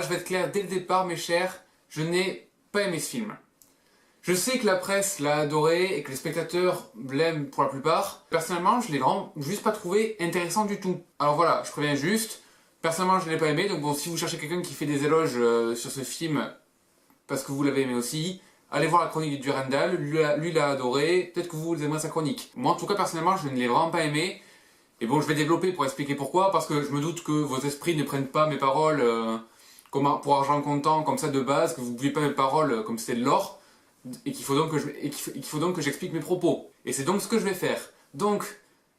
je vais être clair dès le départ, mes chers, je n'ai pas aimé ce film. Je sais que la presse l'a adoré et que les spectateurs l'aiment pour la plupart. Personnellement, je l'ai vraiment juste pas trouvé intéressant du tout. Alors voilà, je préviens juste, personnellement je ne l'ai pas aimé, donc bon, si vous cherchez quelqu'un qui fait des éloges sur ce film, parce que vous l'avez aimé aussi, allez voir la chronique de Durandal, lui l'a adoré, peut-être que vous aimerez sa chronique. Moi en tout cas, personnellement, je ne l'ai vraiment pas aimé. Et bon, je vais développer pour expliquer pourquoi, parce que je me doute que vos esprits ne prennent pas mes paroles comme pour argent comptant, comme ça de base, que vous n'oubliez pas mes paroles comme c'était de l'or, et qu'il faut donc que j'explique mes propos. Et c'est donc ce que je vais faire. Donc,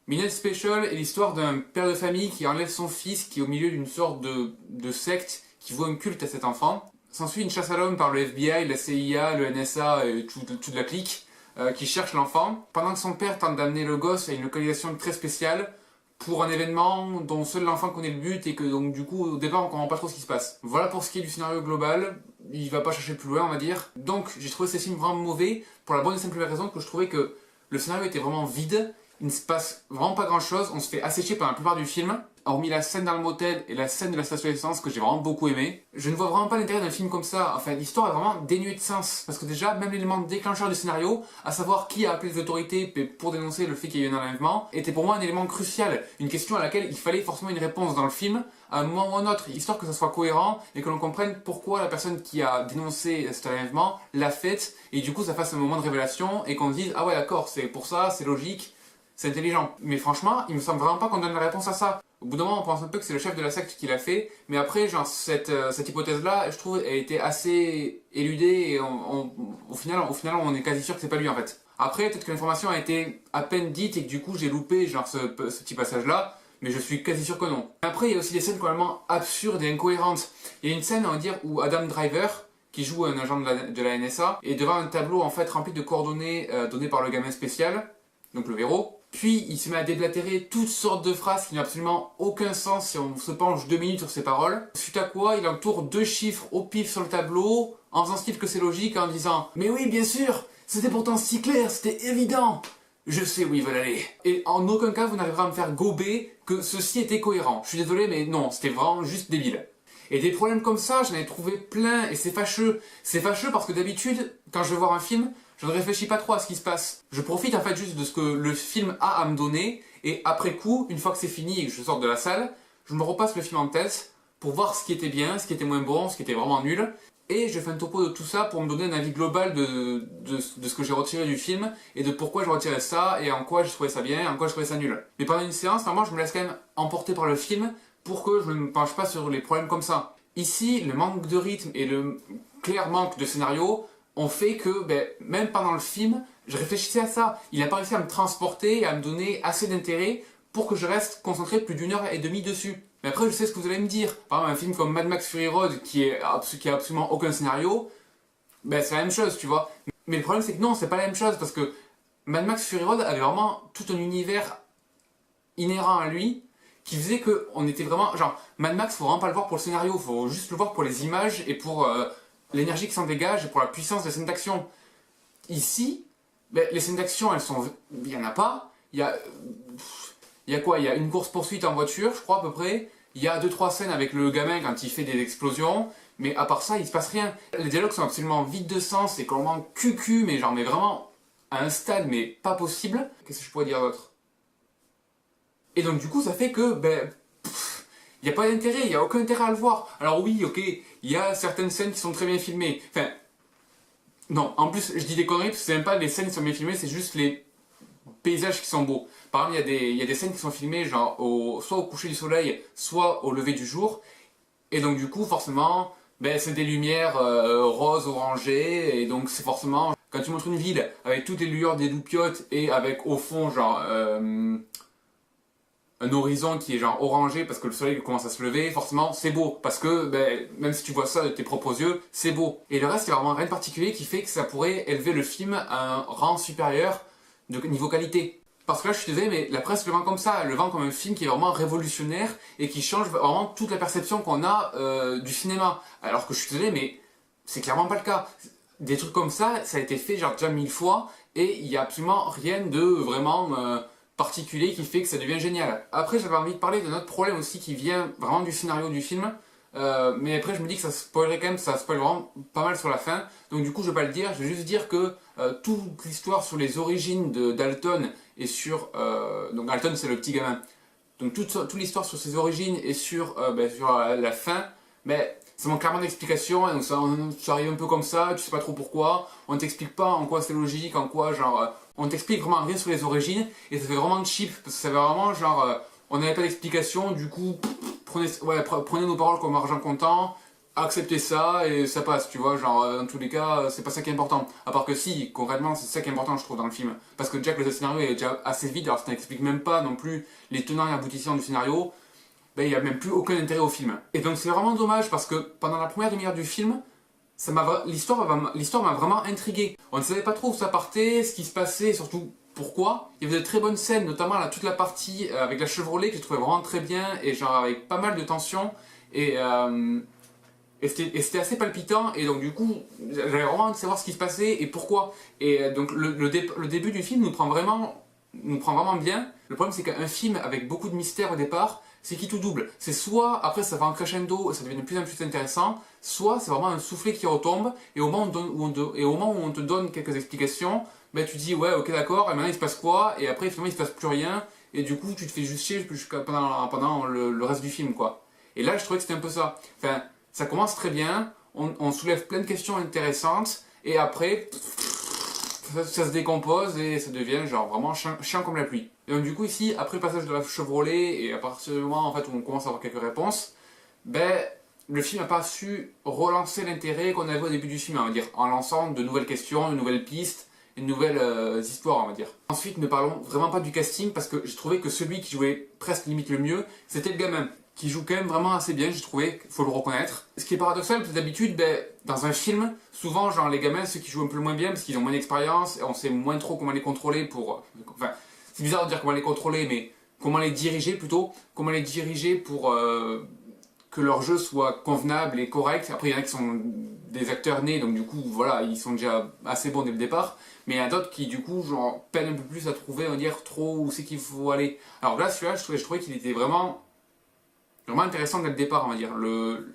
Midnight Special est l'histoire d'un père de famille qui enlève son fils, qui est au milieu d'une sorte de secte, qui voue un culte à cet enfant. S'ensuit une chasse à l'homme par le FBI, la CIA, le NSA et toute la clique, qui cherche l'enfant, pendant que son père tente d'amener le gosse à une localisation très spéciale, pour un événement dont seul l'enfant connaît le but et que donc du coup au départ on comprend pas trop ce qui se passe. Voilà pour ce qui est du scénario global, il va pas chercher plus loin on va dire. Donc j'ai trouvé ces films vraiment mauvais pour la bonne et simple raison que je trouvais que le scénario était vraiment vide, il ne se passe vraiment pas grand chose, on se fait assécher pendant la plupart du film, hormis la scène dans le motel et la scène de la station d'essence que j'ai vraiment beaucoup aimé. Je ne vois vraiment pas l'intérêt d'un film comme ça, enfin l'histoire est vraiment dénuée de sens, parce que déjà même l'élément déclencheur du scénario, à savoir qui a appelé les autorités pour dénoncer le fait qu'il y ait eu un enlèvement, était pour moi un élément crucial, une question à laquelle il fallait forcément une réponse dans le film, à un moment ou à un autre, histoire que ça soit cohérent et que l'on comprenne pourquoi la personne qui a dénoncé cet enlèvement l'a fait, et du coup ça fasse un moment de révélation et qu'on se dise ah ouais d'accord, c'est pour ça, c'est logique, c'est intelligent. Mais franchement, il me semble vraiment pas qu'on donne la réponse à ça. Au bout d'un moment, on pense un peu que c'est le chef de la secte qui l'a fait, mais après, genre, cette hypothèse-là, je trouve, elle a été assez éludée et au final, on est quasi sûr que c'est pas lui en fait. Après, peut-être que l'information a été à peine dite et que du coup, j'ai loupé genre ce petit passage-là, mais je suis quasi sûr que non. Après, il y a aussi des scènes complètement absurdes et incohérentes. Il y a une scène, on va dire, où Adam Driver, qui joue un agent de la NSA, est devant un tableau en fait rempli de coordonnées données par le gamin spécial, donc le héros. Puis il se met à déblatérer toutes sortes de phrases qui n'ont absolument aucun sens si on se penche 2 minutes sur ses paroles. Suite à quoi, il entoure 2 chiffres au pif sur le tableau, en faisant style que c'est logique, en disant « Mais oui, bien sûr, c'était pourtant si clair, c'était évident !» Je sais où ils veulent aller. Et en aucun cas, vous n'arriverez à me faire gober que ceci était cohérent. Je suis désolé, mais non, c'était vraiment juste débile. Et des problèmes comme ça, j'en ai trouvé plein, et c'est fâcheux. C'est fâcheux parce que d'habitude, quand je vais voir un film, je ne réfléchis pas trop à ce qui se passe. Je profite en fait juste de ce que le film a à me donner, et après coup, une fois que c'est fini et que je sors de la salle, je me repasse le film en tête pour voir ce qui était bien, ce qui était moins bon, ce qui était vraiment nul, et je fais un topo de tout ça pour me donner un avis global de ce que j'ai retiré du film, et de pourquoi j'ai retiré ça, et en quoi j'ai trouvé ça bien, et en quoi j'ai trouvé ça nul. Mais pendant une séance, normalement, je me laisse quand même emporter par le film, pour que je ne me penche pas sur les problèmes comme ça. Ici, le manque de rythme et le clair manque de scénario ont fait que, même pendant le film, je réfléchissais à ça. Il n'a pas réussi à me transporter et à me donner assez d'intérêt pour que je reste concentré plus d'1 heure et demie dessus. Mais après, je sais ce que vous allez me dire. Par exemple, un film comme Mad Max Fury Road, qui a absolument aucun scénario, c'est la même chose, tu vois. Mais le problème, c'est que non, c'est pas la même chose, parce que Mad Max Fury Road avait vraiment tout un univers inhérent à lui, qui faisait que on était vraiment... Genre, Mad Max, faut vraiment pas le voir pour le scénario, faut juste le voir pour les images et pour l'énergie qui s'en dégage et pour la puissance des scènes d'action. Ici, les scènes d'action, elles sont... Il y en a pas. Il y a quoi? Il y a une course-poursuite en voiture, je crois, à peu près. Il y a 2-3 scènes avec le gamin quand il fait des explosions. Mais à part ça, il se passe rien. Les dialogues sont absolument vides de sens et complètement cucu, mais genre, mais vraiment à un stade, mais pas possible. Qu'est-ce que je pourrais dire d'autre? Et donc du coup ça fait que, il n'y a pas d'intérêt, il n'y a aucun intérêt à le voir. Alors oui, ok, il y a certaines scènes qui sont très bien filmées. Enfin, non, en plus je dis des conneries parce que c'est même pas les scènes qui sont bien filmées, c'est juste les paysages qui sont beaux. Par exemple, il y a des scènes qui sont filmées genre soit au coucher du soleil, soit au lever du jour. Et donc du coup forcément, c'est des lumières roses, orangées, et donc c'est forcément... Quand tu montres une ville avec toutes les lueurs des loupiotes et avec au fond genre... un horizon qui est genre orangé parce que le soleil commence à se lever, forcément c'est beau, parce que même si tu vois ça de tes propres yeux, c'est beau. Et le reste, il y a vraiment rien de particulier qui fait que ça pourrait élever le film à un rang supérieur de niveau qualité. Parce que là je suis désolé, mais la presse le vend comme ça, elle le vend comme un film qui est vraiment révolutionnaire et qui change vraiment toute la perception qu'on a du cinéma. Alors que je suis désolé, mais c'est clairement pas le cas. Des trucs comme ça a été fait genre déjà 1000 fois et il n'y a absolument rien de vraiment... particulier qui fait que ça devient génial. Après, j'avais envie de parler d'un autre problème aussi qui vient vraiment du scénario du film, mais après je me dis que ça spoilerait quand même, ça spoil vraiment pas mal sur la fin, donc du coup je vais pas le dire, je vais juste dire que toute l'histoire sur les origines d'Alton et sur... donc Alton c'est le petit gamin, donc toute l'histoire sur ses origines et sur, sur la fin, ça manque clairement d'explication, donc ça arrive un peu comme ça, tu sais pas trop pourquoi, on t'explique pas en quoi c'est logique, en quoi genre... on t'explique vraiment rien sur les origines, et ça fait vraiment cheap, parce que ça fait vraiment genre... on n'avait pas d'explication, du coup, prenez nos paroles comme argent comptant, acceptez ça et ça passe, tu vois, genre dans tous les cas, c'est pas ça qui est important. À part que si, concrètement, c'est ça qui est important, je trouve, dans le film. Parce que déjà que le scénario est déjà assez vide, alors ça n'explique même pas non plus les tenants et aboutissants du scénario, il n'y a même plus aucun intérêt au film. Et donc c'est vraiment dommage parce que pendant la première demi-heure du film, l'histoire m'a vraiment intrigué. On ne savait pas trop où ça partait, ce qui se passait, et surtout pourquoi. Il y avait de très bonnes scènes, notamment toute la partie avec la Chevrolet que j'ai trouvé vraiment très bien et genre avec pas mal de tension et c'était assez palpitant et donc du coup j'avais vraiment envie de savoir ce qui se passait et pourquoi. Et donc le début du film nous prend vraiment bien. Le problème c'est qu'un film avec beaucoup de mystère au départ, c'est qui tout double. C'est soit après ça va en crescendo et ça devient de plus en plus intéressant, soit c'est vraiment un soufflet qui retombe et au moment où on te donne quelques explications, tu dis ouais ok d'accord et maintenant il se passe quoi et après finalement il se passe plus rien et du coup tu te fais juste chier pendant le reste du film quoi. Et là je trouvais que c'était un peu ça. Enfin ça commence très bien, on soulève plein de questions intéressantes et après ça se décompose et ça devient genre vraiment chiant comme la pluie. Et donc du coup ici, après le passage de la Chevrolet et à partir du moment en fait, où on commence à avoir quelques réponses, le film n'a pas su relancer l'intérêt qu'on avait au début du film, on va dire, en lançant de nouvelles questions, de nouvelles pistes, et de nouvelles histoires, on va dire. Ensuite, ne parlons vraiment pas du casting parce que j'ai trouvé que celui qui jouait presque limite le mieux, c'était le gamin, qui joue quand même vraiment assez bien, j'ai trouvé, faut le reconnaître. Ce qui est paradoxal, parce que d'habitude, dans un film, souvent, genre les gamins, ceux qui jouent un peu moins bien, parce qu'ils ont moins d'expérience, et on sait moins trop comment les contrôler pour... Enfin, c'est bizarre de dire comment les contrôler, mais comment les diriger plutôt, comment les diriger pour que leur jeu soit convenable et correct. Après, il y en a qui sont des acteurs nés, donc du coup, voilà, ils sont déjà assez bons dès le départ. Mais il y en a d'autres qui, du coup, genre, peinent un peu plus à trouver, on va dire, trop où c'est qu'il faut aller. Alors là, celui-là, je trouvais qu'il était vraiment intéressant dès le départ, on va dire.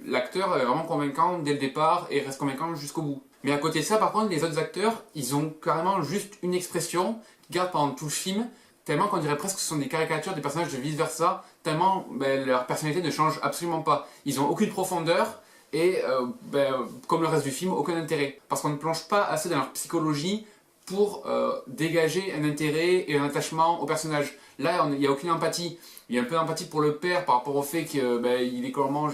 L'acteur est vraiment convaincant dès le départ et reste convaincant jusqu'au bout. Mais à côté de ça, par contre, les autres acteurs, ils ont carrément juste une expression qu'ils gardent pendant tout le film, tellement qu'on dirait presque que ce sont des caricatures des personnages de vice-versa, tellement leur personnalité ne change absolument pas. Ils n'ont aucune profondeur et, comme le reste du film, aucun intérêt. Parce qu'on ne plonge pas assez dans leur psychologie pour dégager un intérêt et un attachement au personnage. Là, il n'y a aucune empathie. Il y a un peu d'empathie pour le père par rapport au fait qu'il est clairement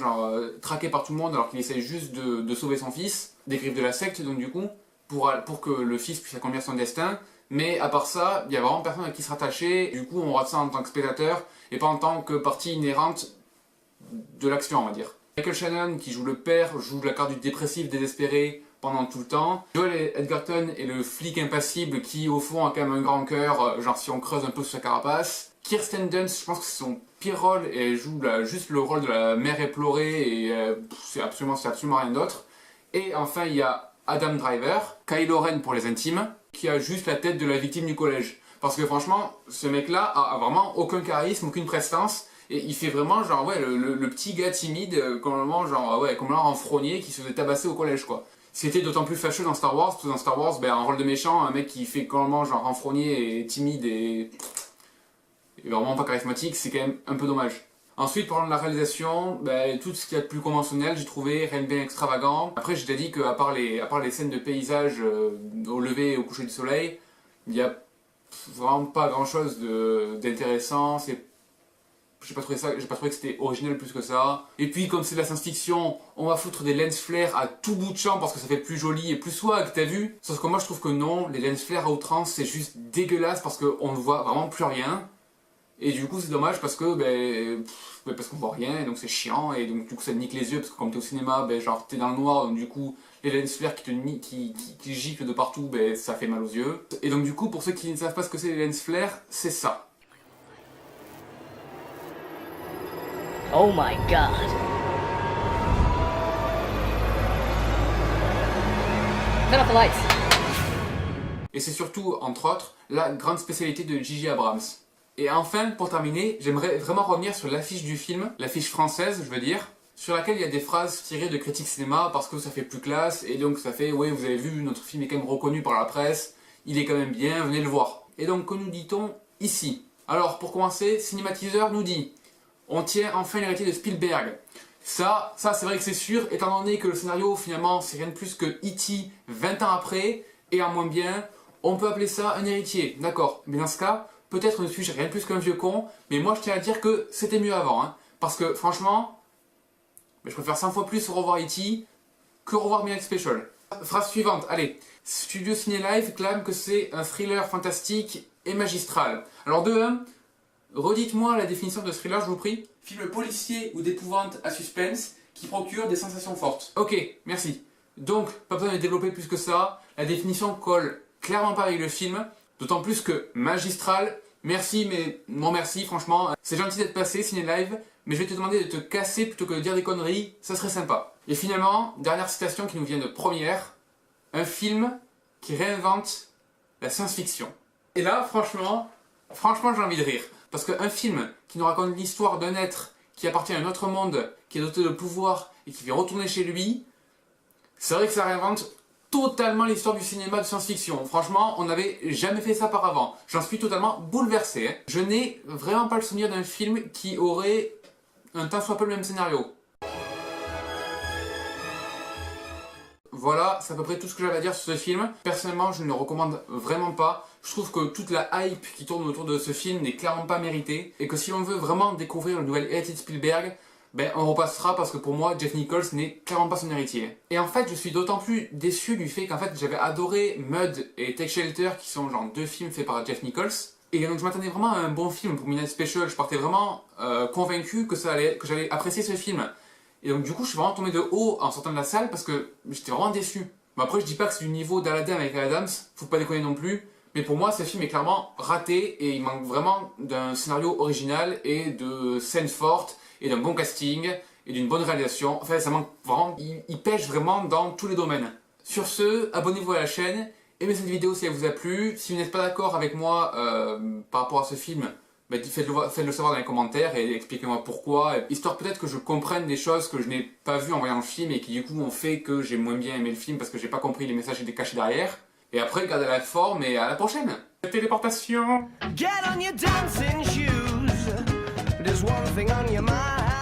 traqué par tout le monde alors qu'il essaie juste de sauver son fils, des griffes de la secte, donc du coup, pour que le fils puisse accomplir son destin. Mais à part ça, il n'y a vraiment personne à qui se rattacher. Du coup, on rate ça en tant que spectateur et pas en tant que partie inhérente de l'action, on va dire. Michael Shannon, qui joue le père, joue la carte du dépressif désespéré pendant tout le temps. Joel Edgerton est le flic impassible qui, au fond, a quand même un grand cœur, genre si on creuse un peu sur sa carapace. Kirsten Dunst, je pense que c'est son pire rôle et elle joue juste le rôle de la mère éplorée et c'est absolument rien d'autre. Et enfin, il y a Adam Driver, Kylo Ren pour les intimes, qui a juste la tête de la victime du collège. Parce que franchement, ce mec-là a vraiment aucun charisme, aucune prestance. Et il fait vraiment genre le petit gars timide, comme un renfrogné qui se faisait tabasser au collège quoi. C'était d'autant plus fâcheux dans Star Wars, parce que dans Star Wars, un rôle de méchant, un mec qui fait complètement genre renfrogné et timide et vraiment pas charismatique, c'est quand même un peu dommage. Ensuite, parlant de la réalisation, tout ce qu'il y a de plus conventionnel, j'ai trouvé rien de bien extravagant. Après, j'ai dit qu'à part les scènes de paysage au lever et au coucher du soleil, il n'y a vraiment pas grand chose d'intéressant. J'ai pas trouvé que c'était original plus que ça. Et puis, comme c'est de la science-fiction, on va foutre des lens flares à tout bout de champ parce que ça fait plus joli et plus swag, t'as vu? Sauf que moi, je trouve que non, les lens flares à outrance, c'est juste dégueulasse parce qu'on ne voit vraiment plus rien. Et du coup c'est dommage parce que parce qu'on voit rien et donc c'est chiant et donc du coup ça nique les yeux parce que comme t'es au cinéma genre t'es dans le noir donc du coup les lens flares qui giclent de partout ça fait mal aux yeux. Et donc du coup pour ceux qui ne savent pas ce que c'est les lens flares, c'est ça. Oh my god. Turn off the lights. Et c'est surtout entre autres la grande spécialité de J.J. Abrams. Et enfin, pour terminer, j'aimerais vraiment revenir sur l'affiche du film, l'affiche française, je veux dire. sur laquelle il y a des phrases tirées de critiques cinéma parce que ça fait plus classe et donc ça fait ouais vous avez vu notre film est quand même reconnu par la presse, il est quand même bien, venez le voir. Et donc que nous dit-on ici? Alors pour commencer, Cinématiseur nous dit on tient enfin l'héritier de Spielberg. Ça c'est vrai que c'est sûr, étant donné que le scénario finalement c'est rien de plus que E.T. 20 ans après et en moins bien, on peut appeler ça un héritier, d'accord. Mais dans ce cas, peut-être ne suis-je rien de plus qu'un vieux con, mais moi je tiens à dire que c'était mieux avant, hein, parce que franchement, je préfère 100 fois plus revoir E.T. que revoir Midnight Special. Phrase suivante, allez. Studio Ciné Live clame que c'est un thriller fantastique et magistral. Alors de 1, redites-moi la définition de thriller, je vous prie. Film policier ou d'épouvante à suspense qui procure des sensations fortes. Ok, merci. Donc, pas besoin de développer plus que ça. La définition colle clairement pas avec le film. D'autant plus que magistral, merci mais non merci franchement. C'est gentil d'être passé, Ciné Live, mais je vais te demander de te casser plutôt que de dire des conneries, ça serait sympa. Et finalement, dernière citation qui nous vient de Première, un film qui réinvente la science-fiction. Et là, franchement j'ai envie de rire. Parce qu'un film qui nous raconte l'histoire d'un être qui appartient à un autre monde, qui est doté de pouvoir et qui vient retourner chez lui, c'est vrai que ça réinvente totalement l'histoire du cinéma de science-fiction. Franchement, on n'avait jamais fait ça par avant. J'en suis totalement bouleversé. Hein. Je n'ai vraiment pas le souvenir d'un film qui aurait un tant soit peu le même scénario. Voilà, c'est à peu près tout ce que j'avais à dire sur ce film. Personnellement, je ne le recommande vraiment pas. Je trouve que toute la hype qui tourne autour de ce film n'est clairement pas méritée. Et que si on veut vraiment découvrir le nouvel héritier de Spielberg, on repassera parce que pour moi, Jeff Nichols n'est clairement pas son héritier. Et en fait, je suis d'autant plus déçu du fait qu'en fait, j'avais adoré Mud et Take Shelter, qui sont genre 2 films faits par Jeff Nichols. Et donc je m'attendais vraiment à un bon film pour Midnight Special. Je partais vraiment convaincu que j'allais apprécier ce film. Et donc du coup, je suis vraiment tombé de haut en sortant de la salle parce que j'étais vraiment déçu. Mais après, je dis pas que c'est du niveau d'Aladdin avec Adams, faut pas déconner non plus. Mais pour moi, ce film est clairement raté et il manque vraiment d'un scénario original et de scènes fortes et d'un bon casting et d'une bonne réalisation. Enfin, ça manque vraiment, il pêche vraiment dans tous les domaines. Sur ce, abonnez-vous à la chaîne, aimez cette vidéo si elle vous a plu. Si vous n'êtes pas d'accord avec moi par rapport à ce film, faites-le savoir dans les commentaires et expliquez-moi pourquoi, histoire peut-être que je comprenne des choses que je n'ai pas vues en voyant le film et qui du coup ont fait que j'ai moins bien aimé le film parce que j'ai pas compris les messages cachés derrière. Et après, gardez la forme et à la prochaine. Téléportation. Get on your dancing shoes. There's one thing on your mind.